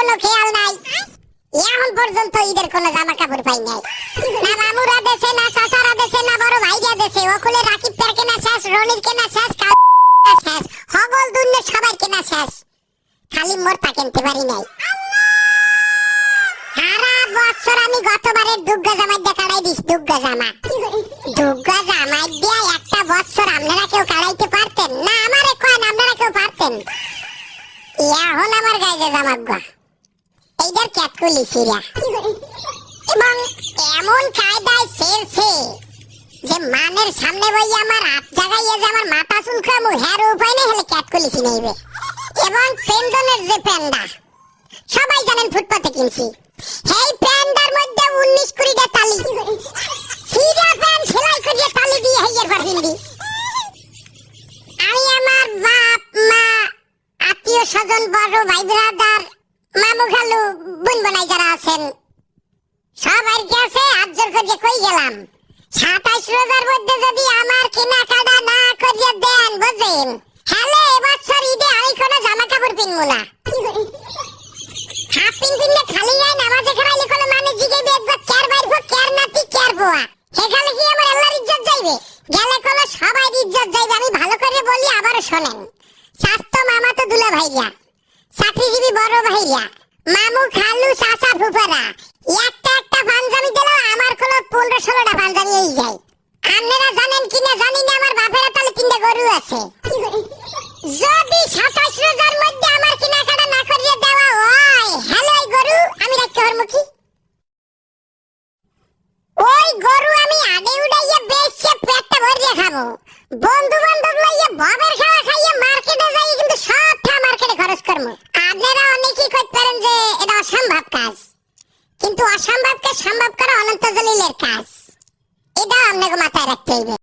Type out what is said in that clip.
কোনো খেয়াল নাই। এখন পর্যন্ত ঈদের কোনো জামা কাপড় পাই নাই। না মামুরা দেশে, না চাচারা দেশে, না বড় ভাইরা দেশে। ওকুলে রাকিব পের কেনা শেষ, রনির কেনা শেষ, শেষ, হগল দুনিয়া সবাই কেনা শেষ। খালি মোরটা কিনতে পারি নাই। সারা বছর আমি গতবারের দুগ্গা জামাই দিয়ে কাটাই দিস। দুগ্গা জামাই দিয়ে একটা বছর আপনারা কেউ কাটাইতে পারতেন না? আমারে কয়েন আপনারা কেউ পারতেন? এখন আমার গায়ে যে জামা গা এইটার ক্যাটকুলি সিরা এবং এমন কায়দায় সেলছে যে মানের সামনে বই আমার হাত জাগাইয়া যে আমার মাথা চুলকামু হের উপায় নেই, হলে ক্যাটকুলি চিনাইবে। এবং পেন্দনের যে প্যান্ডা সবাই জানেন ফুটপাতে কিনছি, এই প্যান্ডার মধ্যে 19-20টা তালি, সিরা প্যান্ট সেলাই করিয়ে তালি দিয়ে হাইয়ার পর হিন্দি। আমি আমার বাপ মা আত্মীয় স্বজন বড় ভাই ব্রাদার মামু খালু বোন বোনাই যারা আছেন সবার কাছে হাত জোর করে কই গেলাম, 27 রোজার মধ্যে যদি আমার কেনাকাটা না করিয়ে দেন বুঝেন, হ্যালে এবছর ঈদে আমি কোনো জামা কাপড় কিনবো না। হাফ পিন কিনলে খালি যায় নামাজে খারাইলে কোনো মানে জিগাইবে একবার কেয়ার বাইরবো কেয়ার নাতি কেয়ার বোয়া, সেখানে কি আমার আল্লাহর ইজ্জত যাইবে? গেলে কোনো সবাই ইজ্জত যাইবে। আমি ভালো করে বলি, আবারও শোনেন। স্বাস্থ্য মামা তো দুলা ভাইয়া, চাকরিজীবী বড় ভাইয়া, মামু খালু চাচা ফুফারা একটা একটা পাঞ্জাবি দিলেও আমার কোনো 15-16টা পাঞ্জাবি হয়ে যায়। আপনারা জানেন কিনা জানি না, আমার বাপেরা তাহলে 3টা গরু আছে। যদি 27 রোজার মধ্যে আমার কেনাকাটা না করিয়ে দেওয়া হয়, হ্যালো ওই গরু আমি রাখতে পারবো কি? ওই গরু আমি আগে উড়াইয়া বেশে পেটটা ভরিয়ে খাবো। বন্ধু বান্ধব লইয়া বাবের খাওয়া খাইয়া মার্কেটে যাই, কিন্তু সবটা মার্কেটে খরচ করবো। আপনারা অনেকেই কইতে পারেন যে এটা অসম্ভব কাজ, কিন্তু অসম্ভবকে সম্ভব করা অনন্ত জলিলের কাজ। এটা আপনাকে মাথায় রাখতে হইবে।